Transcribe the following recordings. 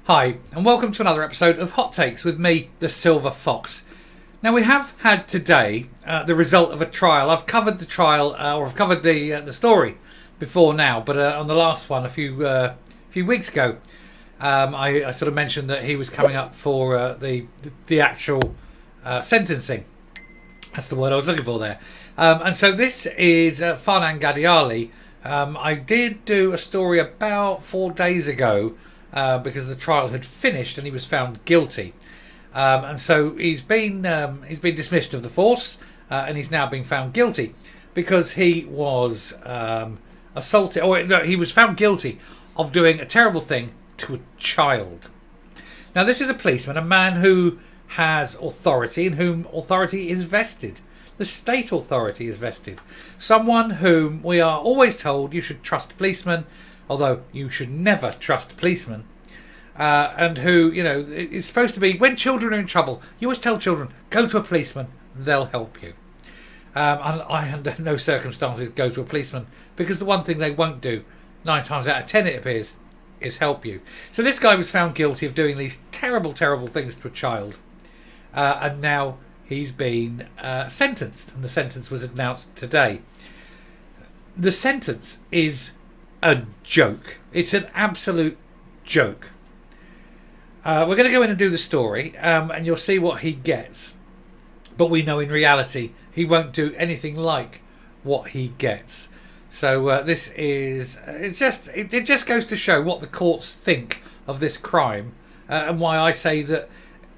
Hi, and welcome to another episode of Hot Takes with me, the Silver Fox. Now, we have had today the result of a trial. I've covered the trial, or I've covered the story before now, but on the last one a few weeks ago, I sort of mentioned that he was coming up for the actual sentencing. That's the word I was looking for there. And so this is Farhan Ghadiali. I did do a story about 4 days ago because the trial had finished and he was found guilty. And so he's been dismissed of the force and he's now been found guilty because he was assaulted, or no, he was found guilty of doing a terrible thing to a child. Now, this is a policeman, a man who has authority, in whom authority is vested. The state authority is vested. Someone whom we are always told you should trust policemen, although you should never trust policemen. And who, is supposed to be, when children are in trouble, you always tell children, go to a policeman, they'll help you. And I, under no circumstances, go to a policeman, because the one thing they won't do, 9 times out of 10 it appears, is help you. So this guy was found guilty of doing these terrible, terrible things to a child. And now he's been sentenced, and the sentence was announced today. The sentence is a joke. It's an absolute joke. We're going to go in and do the story, and you'll see what he gets. But we know in reality he won't do anything like what he gets. So this is it just goes to show what the courts think of this crime, and why I say that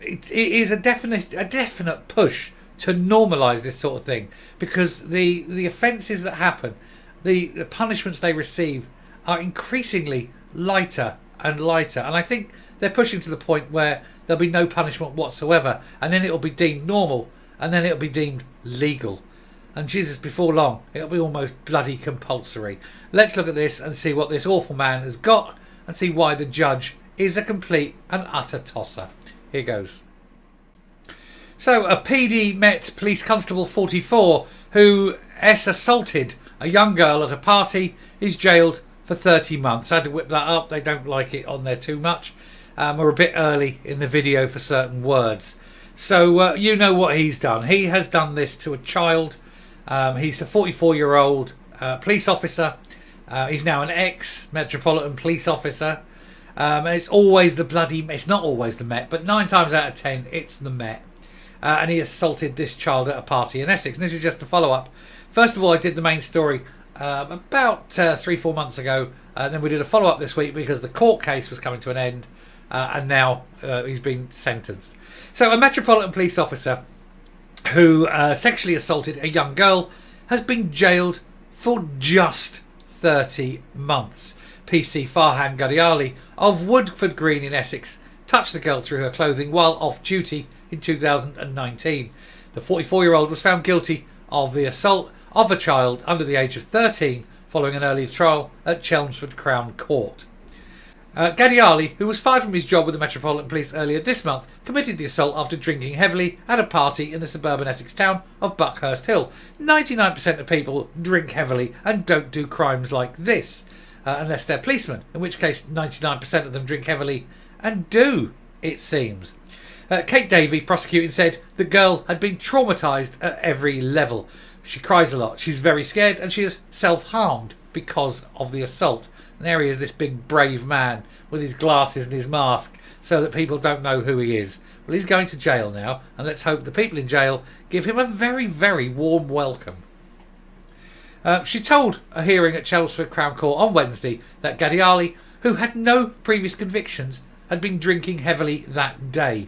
it is a definite push to normalise this sort of thing, because the offences that happen, the punishments they receive are increasingly lighter and lighter, and I think they're pushing to the point where there'll be no punishment whatsoever, and then it'll be deemed normal, and then it'll be deemed legal, and Jesus, before long it'll be almost bloody compulsory. Let's look at this and see what this awful man has got, and see why the judge is a complete and utter tosser. Here goes. So, a PD Met Police Constable 44 who assaulted a young girl at a party is jailed for 30 months. I had to whip that up. They don't like it on there too much. We're a bit early in the video for certain words. So, you know what he's done. He has done this to a child. He's a 44-year-old police officer. He's now an ex-Metropolitan Police officer. And it's not always the Met, but 9 times out of 10, it's the Met. And he assaulted this child at a party in Essex. And this is just a follow-up. First of all, I did the main story about 3-4 months ago. And then we did a follow-up this week because the court case was coming to an end. And now he's been sentenced. So a Metropolitan Police officer who sexually assaulted a young girl has been jailed for just 30 months. PC Farhan Ghadiali of Woodford Green in Essex touched the girl through her clothing while off duty in 2019. The 44-year-old was found guilty of the assault of a child under the age of 13 following an early trial at Chelmsford Crown Court. Ghadiali, who was fired from his job with the Metropolitan Police earlier this month, committed the assault after drinking heavily at a party in the suburban Essex town of Buckhurst Hill. 99% of people drink heavily and don't do crimes like this. Unless they're policemen, in which case 99% of them drink heavily and do, it seems. Kate Davey, prosecuting, said the girl had been traumatised at every level. She cries a lot, she's very scared, and she has self-harmed because of the assault. And there he is, this big brave man with his glasses and his mask, so that people don't know who he is. Well, he's going to jail now, and let's hope the people in jail give him a very, very warm welcome. She told a hearing at Chelmsford Crown Court on Wednesday that Ghadiali, who had no previous convictions, had been drinking heavily that day.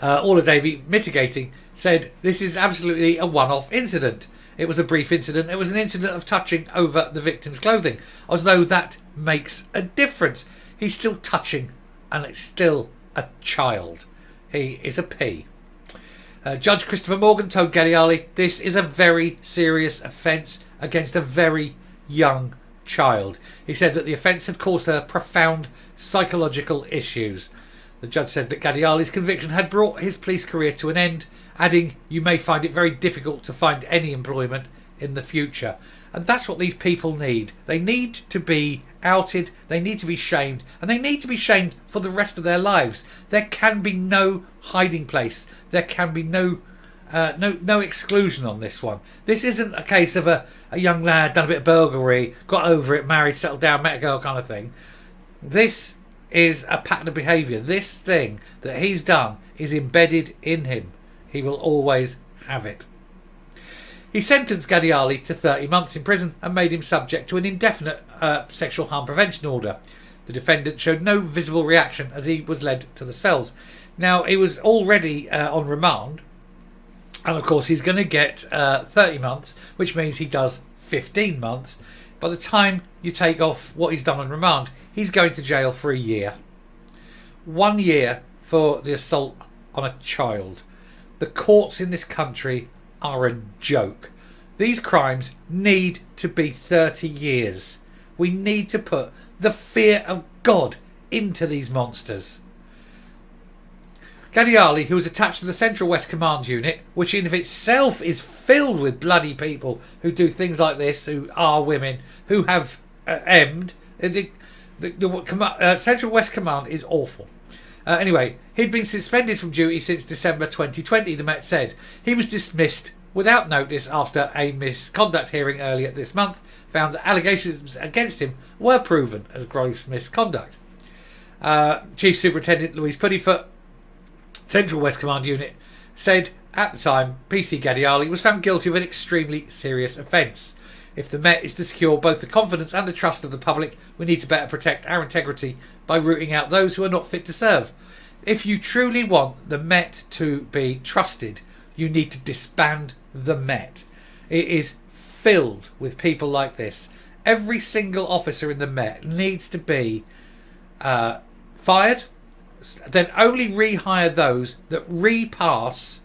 Orla Davey, mitigating, said this is absolutely a one-off incident. It was a brief incident. It was an incident of touching over the victim's clothing, as though that makes a difference. He's still touching, and it's still a child. He is a P. Judge Christopher Morgan told Ghadiali this is a very serious offence against a very young child. He said that the offence had caused her profound psychological issues. The judge said that Ghadiali's conviction had brought his police career to an end, adding, "You may find it very difficult to find any employment in the future." And that's what these people need. They need to be outed, they need to be shamed, and they need to be shamed for the rest of their lives. There can be no hiding place. There can be no exclusion on this one. This isn't a case of a young lad done a bit of burglary, got over it, married, settled down, met a girl kind of thing. This is a pattern of behaviour. This thing that he's done is embedded in him. He will always have it. He sentenced Ghadiali to 30 months in prison and made him subject to an indefinite sexual harm prevention order. The defendant showed no visible reaction as he was led to the cells. Now, he was already on remand, and of course he's going to get 30 months, which means he does 15 months. By the time you take off what he's done on remand, he's going to jail for a year. 1 year for the assault on a child. The courts in this country are a joke. These crimes need to be 30 years. We need to put the fear of God into these monsters. Ghadiali, who was attached to the Central West Command Unit, which in of itself is filled with bloody people who do things like this, who are women, who have emmed. The Central West Command is awful. Anyway, he'd been suspended from duty since December 2020, the Met said. He was dismissed without notice after a misconduct hearing earlier this month found that allegations against him were proven as gross misconduct. Chief Superintendent Louise Puddifoot, Central West Command Unit, said at the time PC Ghadiali was found guilty of an extremely serious offence. If the Met is to secure both the confidence and the trust of the public, we need to better protect our integrity by rooting out those who are not fit to serve. If you truly want the Met to be trusted, you need to disband the Met. It is filled with people like this. Every single officer in the Met needs to be fired, then only rehire those that repass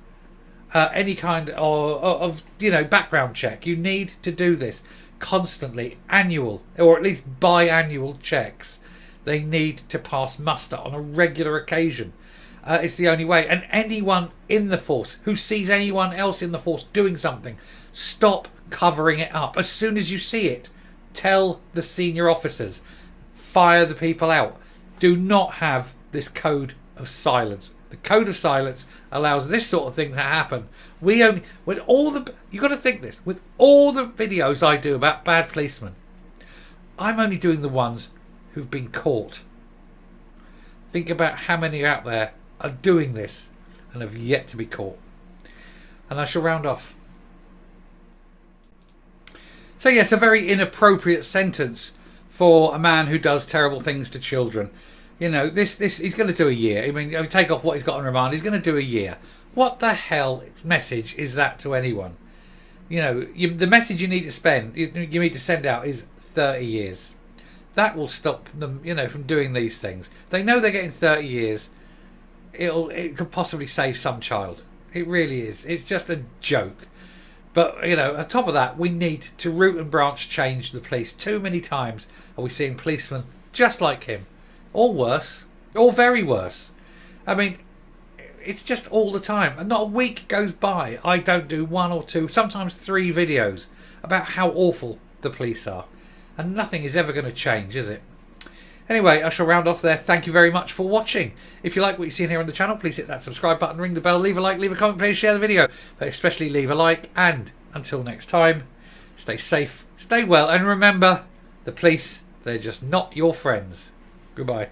any kind of background check. You need to do this constantly, annual or at least biannual checks. They need to pass muster on a regular occasion. It's the only way. And anyone in the force who sees anyone else in the force doing something, stop covering it up. As soon as you see it, tell the senior officers. Fire the people out. Do not have this code of silence. The code of silence allows this sort of thing to happen. You got to think this, with all the videos I do about bad policemen, I'm only doing the ones who've been caught. Think about how many out there are doing this and have yet to be caught. And I shall round off. So yes, a very inappropriate sentence for a man who does terrible things to children. You know, this he's going to do a year. I mean, take off what he's got on remand, he's going to do a year. What the hell message is that to anyone? You know, the message you need to send out is 30 years. That will stop them, from doing these things. They know they're getting 30 years. It could possibly save some child. It really is. It's just a joke. But, on top of that, we need to root and branch change the police. Too many times are we seeing policemen just like him. Or worse. Or very worse. I mean, it's just all the time. And not a week goes by I don't do 1 or 2, sometimes 3 videos about how awful the police are. And nothing is ever going to change, is it? Anyway, I shall round off there. Thank you very much for watching. If you like what you see here on the channel, please hit that subscribe button, ring the bell, leave a like, leave a comment, please share the video. But especially leave a like. And until next time, stay safe, stay well, and remember, the police, they're just not your friends. Goodbye.